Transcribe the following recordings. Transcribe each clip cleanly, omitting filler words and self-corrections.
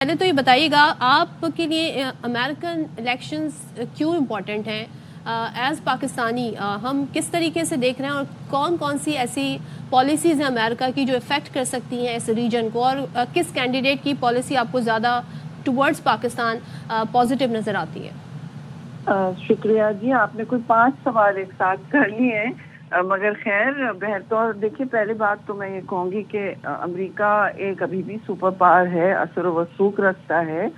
पहले तो ये बताइएगा आपके लिए अमेरिकन इलेक्शंस क्यों इम्पोर्टेंट हैं एज पाकिस्तानी, हम किस तरीके से देख रहे हैं और कौन कौन सी ऐसी पॉलिसीज़ हैं अमेरिका की जो इफ़ेक्ट कर सकती हैं इस रीजन को, और किस कैंडिडेट की पॉलिसी आपको ज़्यादा टुवर्ड्स पाकिस्तान पॉजिटिव नज़र आती है? शुक्रिया जी, आपने कोई 5 सवाल एक साथ कर लिए हैं, मगर खैर बहरतौर देखिए, पहले बात तो मैं ये कहूँगी कि अमेरिका एक अभी भी सुपर पावर है, असर व वसूक रखता है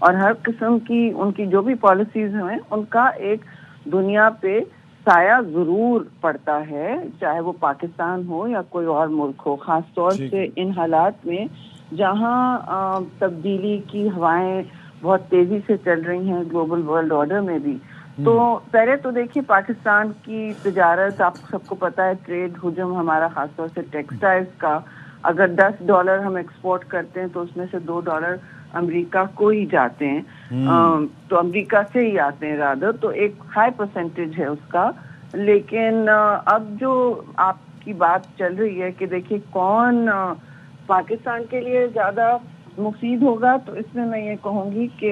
और हर किस्म की उनकी जो भी पॉलिसीज हैं उनका एक दुनिया पे साया ज़रूर पड़ता है, चाहे वो पाकिस्तान हो या कोई और मुल्क हो। ख़ास तौर से इन हालात में जहाँ तब्दीली की हवाएं बहुत तेज़ी से चल रही हैं ग्लोबल वर्ल्ड ऑर्डर में भी। तो पहले तो देखिए, पाकिस्तान की तिजारत आप सबको पता है, ट्रेड हुजम हमारा खासतौर से टेक्सटाइल्स का, अगर $10 हम एक्सपोर्ट करते हैं तो उसमें से $2 अमेरिका को ही जाते हैं, तो अमेरिका से ही आते हैं रादर, तो एक हाई परसेंटेज है उसका। लेकिन अब जो आपकी बात चल रही है कि देखिए कौन पाकिस्तान के लिए ज़्यादा मुफीद होगा, तो इसमें मैं ये कहूँगी कि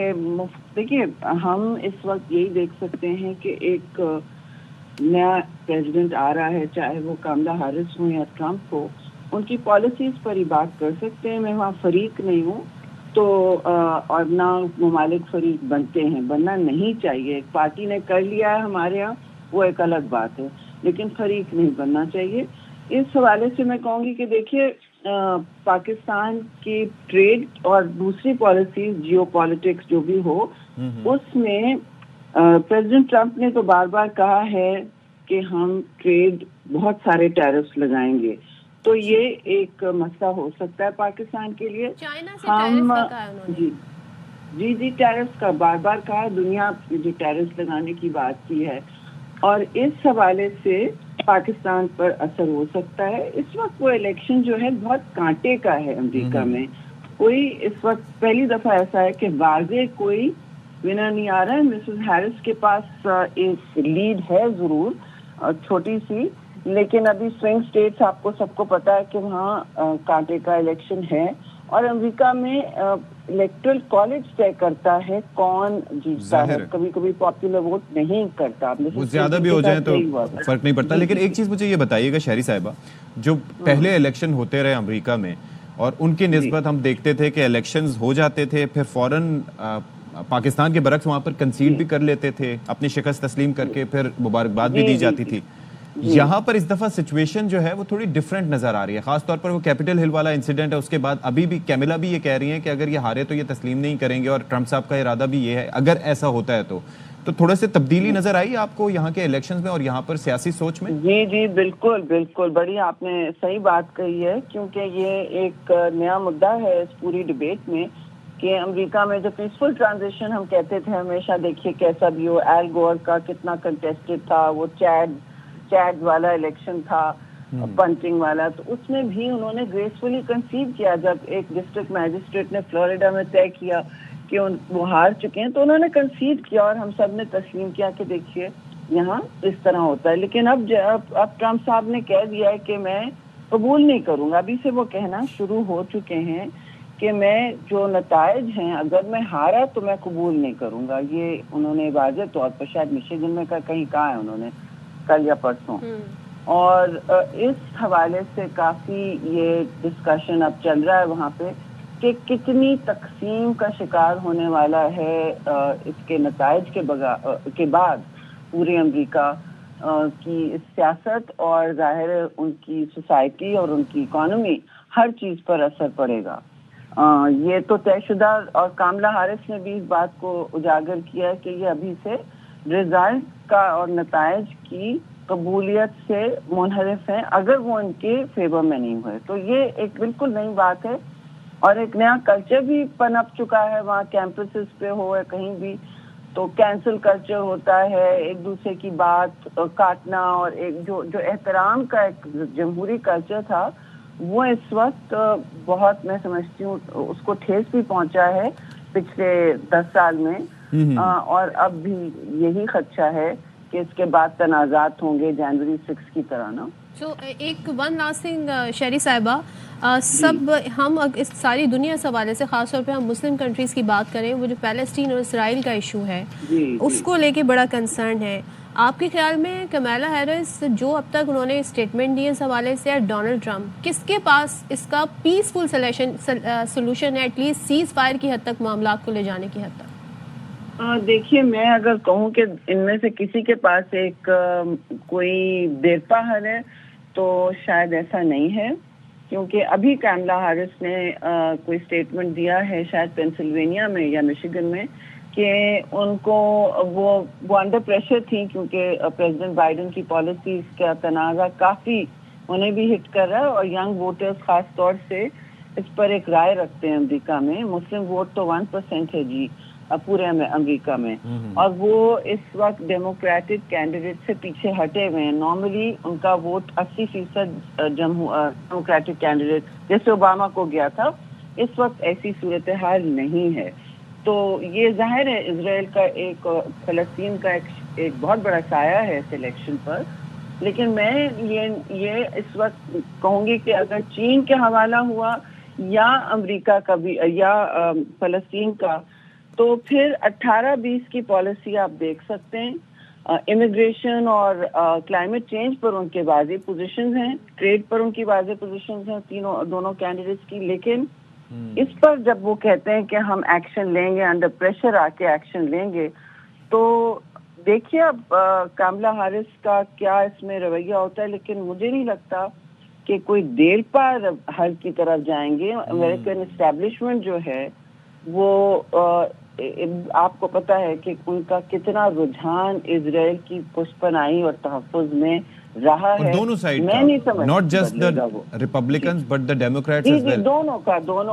देखिए, हम इस वक्त यही देख सकते हैं कि एक नया प्रेसिडेंट आ रहा है, चाहे वो कमला हैरिस हो या ट्रंप हो, उनकी पॉलिसीज़ पर ही बात कर सकते हैं। मैं वहाँ फरीक नहीं हूँ, तो और ना ममालिक फरीक बनते हैं, बनना नहीं चाहिए। एक पार्टी ने कर लिया है हमारे यहाँ, वो एक अलग बात है, लेकिन फरीक नहीं बनना चाहिए। इस हवाले से मैं कहूँगी कि देखिए, पाकिस्तान की ट्रेड और दूसरी पॉलिसीज, जियोपॉलिटिक्स जो भी हो, उसमें प्रेसिडेंट ट्रंप ने तो बार बार कहा है कि हम ट्रेड बहुत सारे टैरिफ्स लगाएंगे, तो ये एक मसला हो सकता है पाकिस्तान के लिए। चाइना से टैरिफ का कहा उन्होंने। जी टैरिफ्स का बार बार कहा, दुनिया जो टैरिफ्स लगाने की बात की है, और इस हवाले से पाकिस्तान पर असर हो सकता है। इस वक्त वो इलेक्शन जो है बहुत कांटे का है अमेरिका में। कोई इस वक्त पहली दफा ऐसा है कि वाज़े कोई विनर नहीं आ रहा है। मिसेस हैरिस के पास एक लीड है जरूर, छोटी सी, लेकिन अभी स्विंग स्टेट्स आपको सबको पता है कि वहाँ कांटे का इलेक्शन है, और अमेरिका में इलेक्टोरल कॉलेज तय करता है कौन जीतता है। कभी कभी पॉपुलर वोट नहीं करता, वो ज्यादा भी हो जाए तो फर्क नहीं पड़ता। लेकिन एक चीज मुझे ये बताइएगा शहरी साहिबा, जो पहले इलेक्शन होते रहे अमेरिका में, और उनकी निस्बत हम देखते थे कि इलेक्शंस हो जाते थे, फिर फौरन पाकिस्तान के बरक्स वहां पर कंसीड भी कर लेते थे, अपनी शिकस्त तस्लीम करके फिर मुबारकबाद भी दी जाती थी। यहाँ पर इस दफा सिचुएशन जो है वो थोड़ी डिफरेंट नजर आ रही है, खासतौर पर वो कैपिटल हिल वाला इंसिडेंट है, उसके बाद अभी भी कैमिला भी ये कह रही हैं कि अगर ये हारे तो ये तस्लीम नहीं करेंगे, और ट्रंप साहब का इरादा भी ये है अगर ऐसा होता है तो थोड़े से तब्दीली नजर आई आपको यहाँ के इलेक्शंस में और यहाँ पर सियासी सोच में? जी बिल्कुल बिल्कुल, बड़ी आपने सही बात कही है, क्योंकि ये एक नया मुद्दा है इस पूरी डिबेट में कि अमेरिका में जो पीसफुल ट्रांजिशन हम कहते थे हमेशा, देखिए कैसा भी हो, एल गोर का कितना कंटेस्टेड था, वो चैड वाला इलेक्शन था, पंचिंग वाला, तो उसमें भी उन्होंने ग्रेसफुली कंसीड किया। जब एक डिस्ट्रिक्ट मैजिस्ट्रेट ने फ्लोरिडा में तय किया कि वो हार चुके हैं, तो उन्होंने कंसीड किया और हम सब ने तस्लीम किया कि देखिए यहाँ इस तरह होता है। लेकिन अब ट्रंप साहब ने कह दिया है कि मैं कबूल नहीं करूंगा, अभी से वो कहना शुरू हो चुके हैं कि मैं जो नताइज हैं, अगर मैं हारा तो मैं कबूल नहीं करूंगा। ये उन्होंने वाज़ेह तौर पर शायद मिशिगन में कहीं कहा है उन्होंने, कल या परसों। और इस हवाले से काफी ये डिस्कशन अब चल रहा है वहाँ पे कि कितनी तकसीम का शिकार होने वाला है इसके नताइज के बाद पूरे अमेरिका की सियासत, और जाहिर है उनकी सोसाइटी और उनकी इकोनॉमी, हर चीज पर असर पड़ेगा। ये तो तयशुदा, और कमला हैरिस ने भी इस बात को उजागर किया है कि ये अभी से रिजल्ट का और नताइज की कबूलियत से मुनहरिफ है अगर वो इनके फेवर में नहीं हुए। तो ये एक बिल्कुल नई बात है, और एक नया कल्चर भी पनप चुका है वहाँ, कैंपसेस पे हो या कहीं भी, तो कैंसिल कल्चर होता है, एक दूसरे की बात काटना, और एक जो एहतराम का एक जमहूरी कल्चर था, वो इस वक्त बहुत, मैं समझती हूँ, उसको ठेस भी पहुंचा है पिछले 10 साल में। और अब भी यही खदशा है कि इसके बाद तनाज़ात होंगे जनवरी 6 की तरह ना। सो एक वन लास्ट थिंग शहरी साहिबा, सब हम इस सारी दुनिया से हवाले से ख़ास तौर पे हम मुस्लिम कंट्रीज़ की बात करें, वो जो पैलेस्टीन और इसराइल का इशू है उसको लेके बड़ा कंसर्न है। आपके ख्याल में कमला हैरिस जो अब तक उन्होंने स्टेटमेंट दिए इस हवाले से, या डोनाल्ड ट्रंप, किसके पास इसका पीसफुल सोल्यूशन है, एटलीस्ट सीज़ फायर की हद तक मामला को ले जाने की हद तक? देखिए, मैं अगर कहूँ कि इनमें से किसी के पास एक कोई देरपा हल है तो शायद ऐसा नहीं है, क्योंकि अभी कमला हैरिस ने कोई स्टेटमेंट दिया है शायद पेंसिल्वेनिया में या मिशिगन में कि उनको वो अंडर प्रेशर थी, क्योंकि प्रेसिडेंट बाइडेन की पॉलिसीज का तनाज़ा काफ़ी उन्हें भी हिट कर रहा है और यंग वोटर्स खास तौर से इस पर एक राय रखते हैं अमेरिका में। मुस्लिम वोट तो 1% है जी पूरे अमेरिका में, और वो इस वक्त डेमोक्रेटिक कैंडिडेट से पीछे हटे हुए हैं। नॉर्मली उनका वोट 80% डेमोक्रेटिक कैंडिडेट जैसे ओबामा को गया था, इस वक्त ऐसी सूरत हाल नहीं है। तो ये जाहिर है इजराइल का एक फलस्तीन का एक बहुत बड़ा साया है इस इलेक्शन पर। लेकिन मैं ये इस वक्त कहूँगी कि अगर चीन के हवाला हुआ या अमेरिका का भी या फलस्तीन का, तो फिर 18-20 की पॉलिसी आप देख सकते हैं। इमिग्रेशन और क्लाइमेट चेंज पर उनके वाज़ेह पोजीशंस हैं, ट्रेड पर उनकी वाज़ेह पोजीशंस हैं दोनों कैंडिडेट्स की। लेकिन इस पर जब वो कहते हैं कि हम एक्शन लेंगे, अंडर प्रेशर आके एक्शन लेंगे, तो देखिए अब कमला हैरिस का क्या इसमें रवैया होता है। लेकिन मुझे नहीं लगता कि कोई देर पर हल की तरफ जाएंगे। अमेरिकन एस्टेब्लिशमेंट जो है वो आपको पता है कि उनका कितना रुझान इजराइल की पुष्पनाई और तहफ़्फ़ुज़ में रहा है। दोनों साइड मैं नहीं समझ, not just the Republicans but the Democrats as well. दोनों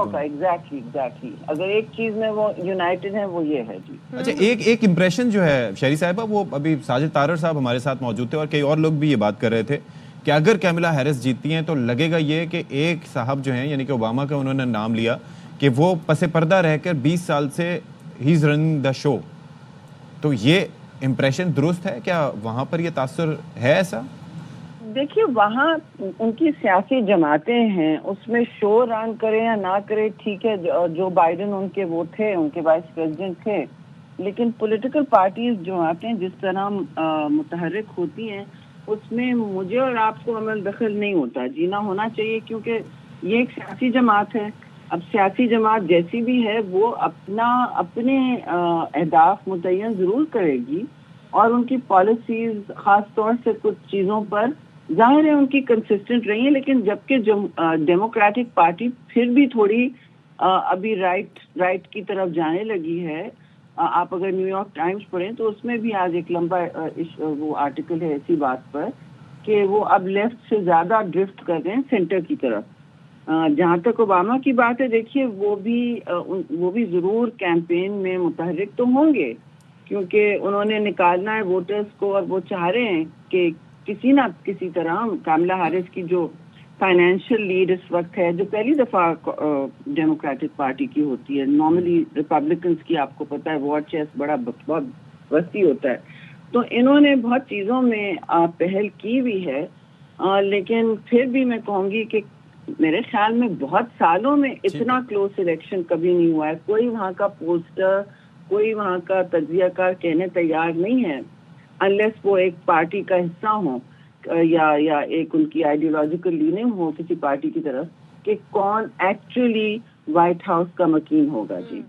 का एग्जैक्टली अगर एक चीज में वो यूनाइटेड है वो ये है जी। अच्छा, एक इम्प्रेशन जो है शहरी साहिबा, वो अभी साजिद तारर साहब हमारे साथ मौजूद थे और कई और लोग भी ये बात कर रहे थे कि अगर कमला हैरिस जीतती हैं तो लगेगा ये कि एक साहब जो हैं, यानी कि ओबामा का उन्होंने नाम लिया कि वो पसे पर्दा रहकर 20 साल से he is running the show. तो ये इम्प्रेशन दुरुस्त है क्या? वहां पर ये तासुर है ऐसा? देखिए, वहाँ उनकी सियासी जमातें हैं, उसमें शो रन करें या ना करें ठीक है। जो बाइडेन उनके वो थे, उनके वाइस प्रेसिडेंट थे, लेकिन पॉलिटिकल पार्टीज जो आते हैं जिस तरह मुतहर्रिक होती हैं, उसमें मुझे और आपको अमल दखल नहीं होता, जीना होना चाहिए, क्योंकि ये एक सियासी जमात है। अब सियासी जमात जैसी भी है वो अपने अहदाफ मुतय्यन ज़रूर करेगी और उनकी पॉलिसीज ख़ास तौर से कुछ चीज़ों पर ज़ाहिर है उनकी कंसिस्टेंट रही है। लेकिन जबकि डेमोक्रेटिक पार्टी फिर भी थोड़ी अभी राइट की तरफ जाने लगी है। आप अगर न्यूयॉर्क टाइम्स पढ़ें तो उसमें भी आज एक लंबा वो आर्टिकल है इसी बात पर कि वो अब लेफ्ट से ज़्यादा ड्रिफ्ट कर रहे हैं सेंटर की तरफ। जहाँ तक ओबामा की बात है, देखिए वो भी ज़रूर कैंपेन में मुतहर्रिक तो होंगे, क्योंकि उन्होंने निकालना है वोटर्स को और वो चाह रहे हैं कि किसी ना किसी तरह कमला हैरिस की जो फाइनेंशियल लीड इस वक्त है, जो पहली दफ़ा डेमोक्रेटिक पार्टी की होती है, नॉर्मली रिपब्लिकन्स की आपको पता है वॉर चेस्ट बहुत वस्ती होता है, तो इन्होंने बहुत चीज़ों में पहल की हुई है। लेकिन फिर भी मैं कहूँगी कि मेरे ख्याल में बहुत सालों में इतना क्लोज इलेक्शन कभी नहीं हुआ है। कोई वहाँ का पोस्टर, कोई वहाँ का तज्जियाकार कहने तैयार नहीं है, अनलेस वो एक पार्टी का हिस्सा हो या एक उनकी आइडियोलॉजिकल लीनिंग हो किसी पार्टी की तरफ, कि कौन एक्चुअली व्हाइट हाउस का मकीन होगा जी।